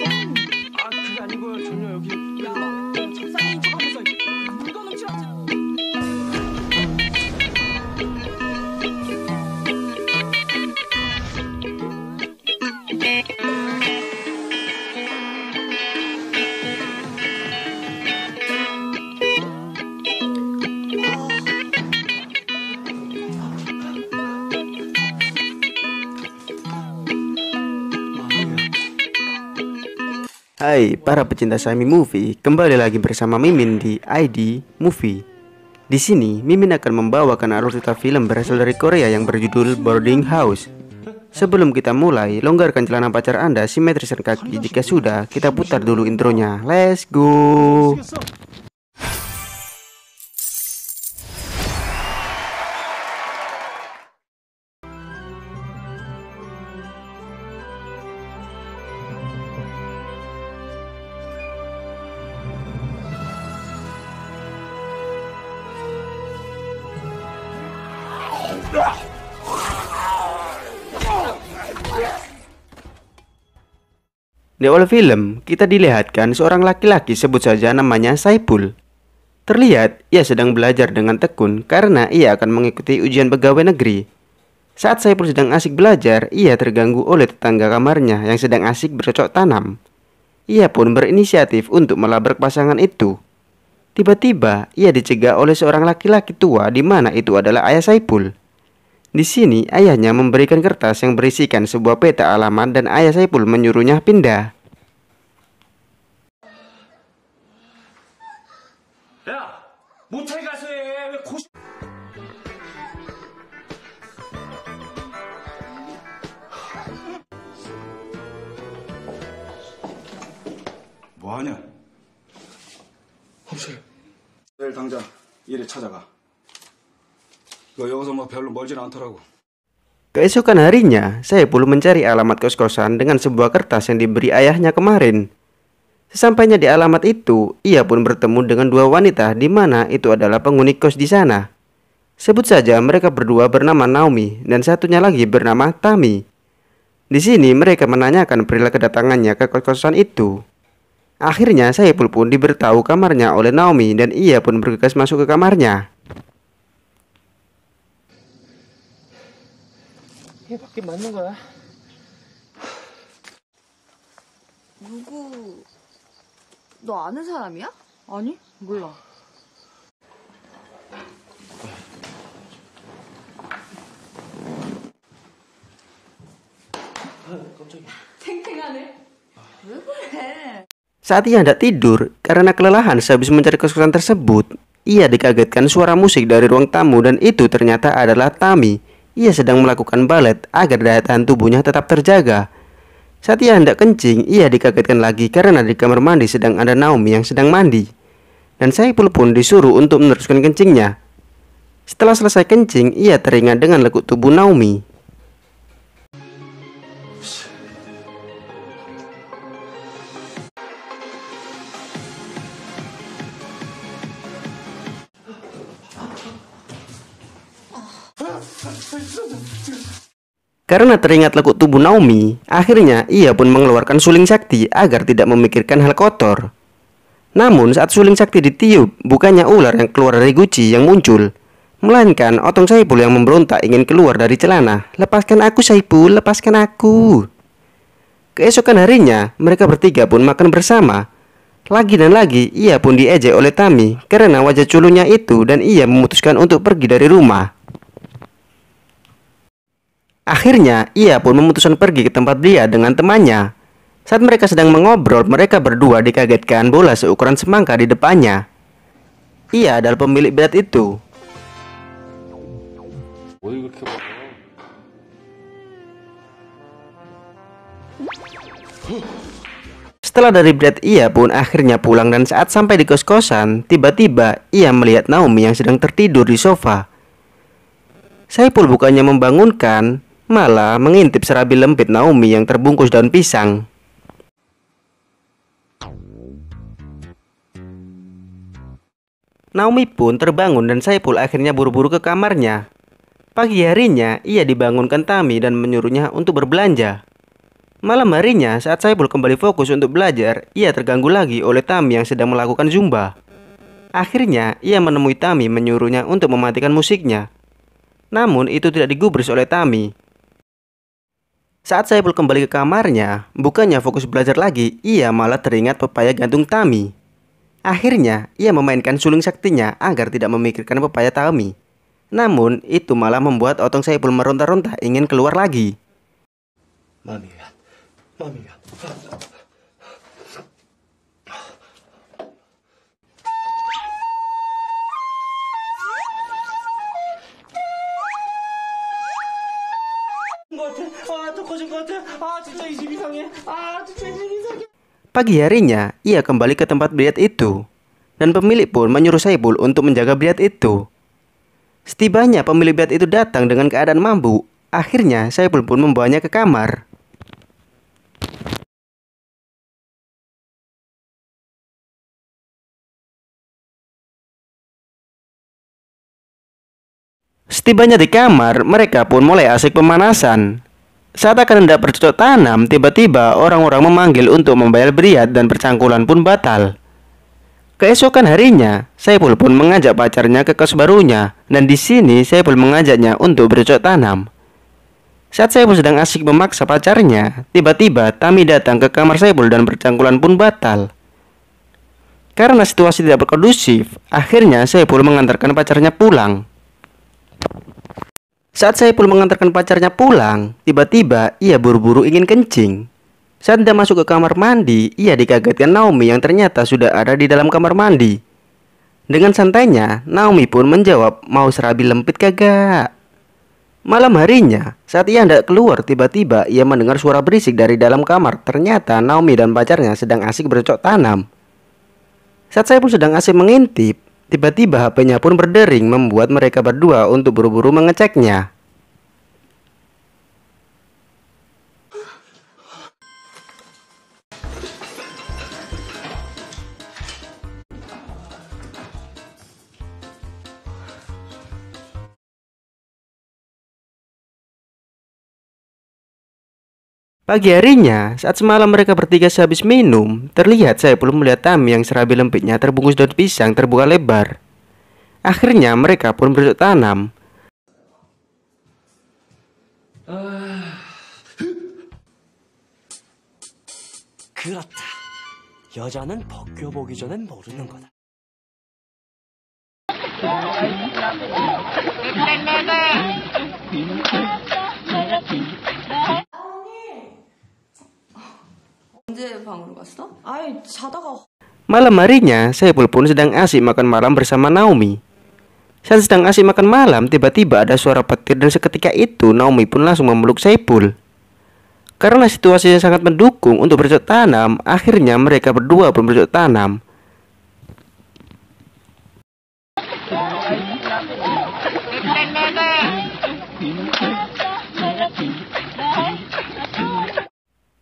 아, 그게 아니고요. 전혀 여기. 야, 작사인 척하면서 물건 훔치러. Hai para pecinta Sami Movie, kembali lagi bersama Mimin di ID Movie. Di sini Mimin akan membawakan alur cerita film berasal dari Korea yang berjudul Boarding House. Sebelum kita mulai, longgarkan celana pacar Anda simetrisan kaki. Jika sudah, kita putar dulu intronya. Let's go. Di awal film, kita dilihatkan seorang laki-laki, sebut saja namanya Saipul. Terlihat ia sedang belajar dengan tekun karena ia akan mengikuti ujian pegawai negeri. Saat Saipul sedang asik belajar, ia terganggu oleh tetangga kamarnya yang sedang asik bercocok tanam. Ia pun berinisiatif untuk melabrak pasangan itu. Tiba-tiba ia dicegah oleh seorang laki-laki tua di mana itu adalah ayah Saipul. Di sini ayahnya memberikan kertas yang berisikan sebuah peta alamat dan ayah Saipul menyuruhnya pindah. 야, 모텔 가서 해. 왜 고시... 뭐하냐? 없어요. 내일 당장 일에 찾아가. 너 여기서 뭐 별로 멀진 않더라고. Keesokan harinya, Saipul mencari alamat kos-kosan dengan sebuah kertas yang diberi ayahnya kemarin. Sesampainya di alamat itu, ia pun bertemu dengan dua wanita di mana itu adalah penghuni kos di sana. Sebut saja mereka berdua bernama Naomi dan satunya lagi bernama Tami. Di sini mereka menanyakan perihal kedatangannya ke kos-kosan itu. Akhirnya Saipul pun diberitahu kamarnya oleh Naomi dan ia pun bergegas masuk ke kamarnya. 얘 밖에 맞는 거야? 누구? 너 아는 사람이야? 아니, 몰라. 탱탱하네. 왜 그래? Saat ia hendak tidur karena kelelahan sehabis mencari kos-kosan tersebut, ia dikagetkan suara musik dari ruang tamu dan itu ternyata adalah Tami. Ia sedang melakukan balet agar daya tahan tubuhnya tetap terjaga. Saat ia hendak kencing, ia dikagetkan lagi karena di kamar mandi sedang ada Naomi yang sedang mandi. Dan Saipul pun disuruh untuk meneruskan kencingnya. Setelah selesai kencing, ia teringat dengan lekuk tubuh Naomi. Karena teringat lekuk tubuh Naomi, akhirnya ia pun mengeluarkan suling sakti agar tidak memikirkan hal kotor. Namun saat suling sakti ditiup, bukannya ular yang keluar dari guci yang muncul, melainkan otong Saipul yang memberontak ingin keluar dari celana. "Lepaskan aku Saipul, lepaskan aku." Keesokan harinya, mereka bertiga pun makan bersama. Lagi dan lagi, ia pun diejek oleh Tami karena wajah culunnya itu dan ia memutuskan untuk pergi dari rumah. Akhirnya, ia pun memutuskan pergi ke tempat dia dengan temannya. Saat mereka sedang mengobrol, mereka berdua dikagetkan bola seukuran semangka di depannya. Ia adalah pemilik bilet itu. Setelah dari bilet, ia pun akhirnya pulang dan saat sampai di kos-kosan, tiba-tiba ia melihat Naomi yang sedang tertidur di sofa. Saipul bukannya membangunkan, malah mengintip serabi lempit Naomi yang terbungkus daun pisang. Naomi pun terbangun dan Saipul akhirnya buru-buru ke kamarnya. Pagi harinya ia dibangunkan Tami dan menyuruhnya untuk berbelanja. Malam harinya, saat Saipul kembali fokus untuk belajar, ia terganggu lagi oleh Tami yang sedang melakukan zumba. Akhirnya, ia menemui Tami menyuruhnya untuk mematikan musiknya. Namun, itu tidak digubris oleh Tami. Saat Saipul kembali ke kamarnya, bukannya fokus belajar lagi, ia malah teringat pepaya gantung Tami. Akhirnya, ia memainkan suling saktinya agar tidak memikirkan pepaya Tami. Namun, itu malah membuat otong Saipul meronta-ronta ingin keluar lagi. 맘이야. Pagi harinya, ia kembali ke tempat biliar itu. Dan pemilik pun menyuruh Saipul untuk menjaga biliar itu. Setibanya pemilik biliar itu datang dengan keadaan mabuk. Akhirnya, Saipul pun membawanya ke kamar. Setibanya di kamar, mereka pun mulai asik pemanasan. Saat akan hendak bercocok tanam, tiba-tiba orang-orang memanggil untuk membayar biliar dan percangkulan pun batal. Keesokan harinya, Saipul pun mengajak pacarnya ke kos barunya, dan di sini Saipul mengajaknya untuk bercocok tanam. Saat Saipul sedang asik memaksa pacarnya, tiba-tiba Tami datang ke kamar Saipul dan percangkulan pun batal. Karena situasi tidak berkondusif, akhirnya Saipul mengantarkan pacarnya pulang. Saat Saipul mengantarkan pacarnya pulang, tiba-tiba ia buru-buru ingin kencing. Saat dia masuk ke kamar mandi, ia dikagetkan Naomi yang ternyata sudah ada di dalam kamar mandi. Dengan santainya, Naomi pun menjawab, mau serabi lempit kagak? Malam harinya, saat ia hendak keluar, tiba-tiba ia mendengar suara berisik dari dalam kamar. Ternyata Naomi dan pacarnya sedang asik bercocok tanam. Saat Saipul sedang asik mengintip, tiba-tiba HP-nya pun berdering membuat mereka berdua untuk buru-buru mengeceknya. Pagi harinya, saat semalam mereka bertiga sehabis minum, terlihat Saipul melihat Tami yang serabi lempitnya terbungkus daun pisang terbuka lebar. Akhirnya mereka pun bercocok tanam. 그렇다. 여자는 벗겨보기 전엔 모르는 거다. 언제 방으로 갔어? 아이, 자다가. Malam harinya, Saipul pun sedang asik makan malam bersama Naomi. Saat sedang asik makan malam, tiba-tiba ada suara petir dan seketika itu Naomi pun langsung memeluk Saipul. Karena situasinya sangat mendukung untuk bercocok tanam, akhirnya mereka berdua pun bercocok tanam.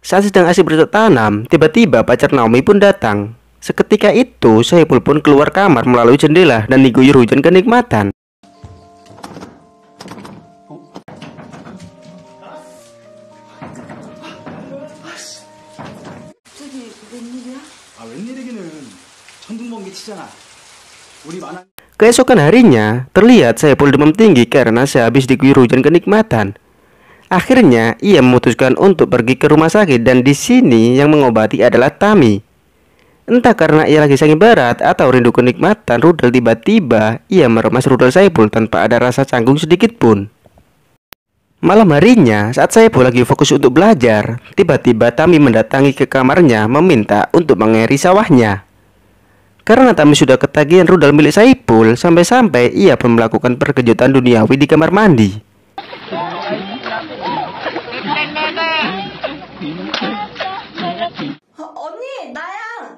Saat sedang asik bercocok tanam, tiba-tiba pacar Naomi pun datang. Seketika itu, Saipul pun keluar kamar melalui jendela dan diguyur hujan kenikmatan. 갑자기 웬일이야? 웬일이기는 천둥번개 치잖아. 우리 만한 Keesokan harinya, terlihat Saipul demam tinggi karena sehabis diguyur hujan kenikmatan. Akhirnya, ia memutuskan untuk pergi ke rumah sakit dan di sini yang mengobati adalah Tami. Entah karena ia lagi sakit berat atau rindu kenikmatan rudal, tiba-tiba ia meremas rudal Saipul tanpa ada rasa canggung sedikit pun. Malam harinya, saat Saipul lagi fokus untuk belajar, tiba-tiba Tami mendatangi ke kamarnya meminta untuk mengairi sawahnya. Karena Tami sudah ketagihan rudal milik Saipul, sampai-sampai ia pun melakukan perkejutan duniawi di kamar mandi. 언니, 나야!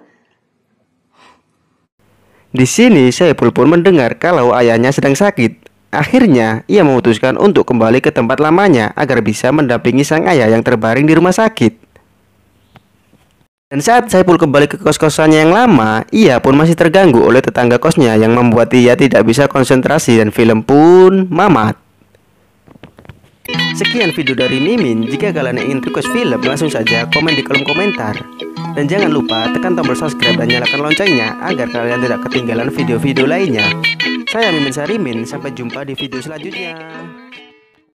Di sini Saipul pun mendengar kalau ayahnya sedang sakit. Akhirnya ia memutuskan untuk kembali ke tempat lamanya agar bisa mendampingi sang ayah yang terbaring di rumah sakit. Dan saat Saipul kembali ke kos-kosannya yang lama, ia pun masih terganggu oleh tetangga kosnya yang membuat ia tidak bisa konsentrasi dan film pun mamat. Sekian video dari Mimin. Jika kalian ingin request film, langsung saja komen di kolom komentar. Dan jangan lupa tekan tombol subscribe dan nyalakan loncengnya agar kalian tidak ketinggalan video-video lainnya. Saya Mimin Sarimin, sampai jumpa di video selanjutnya.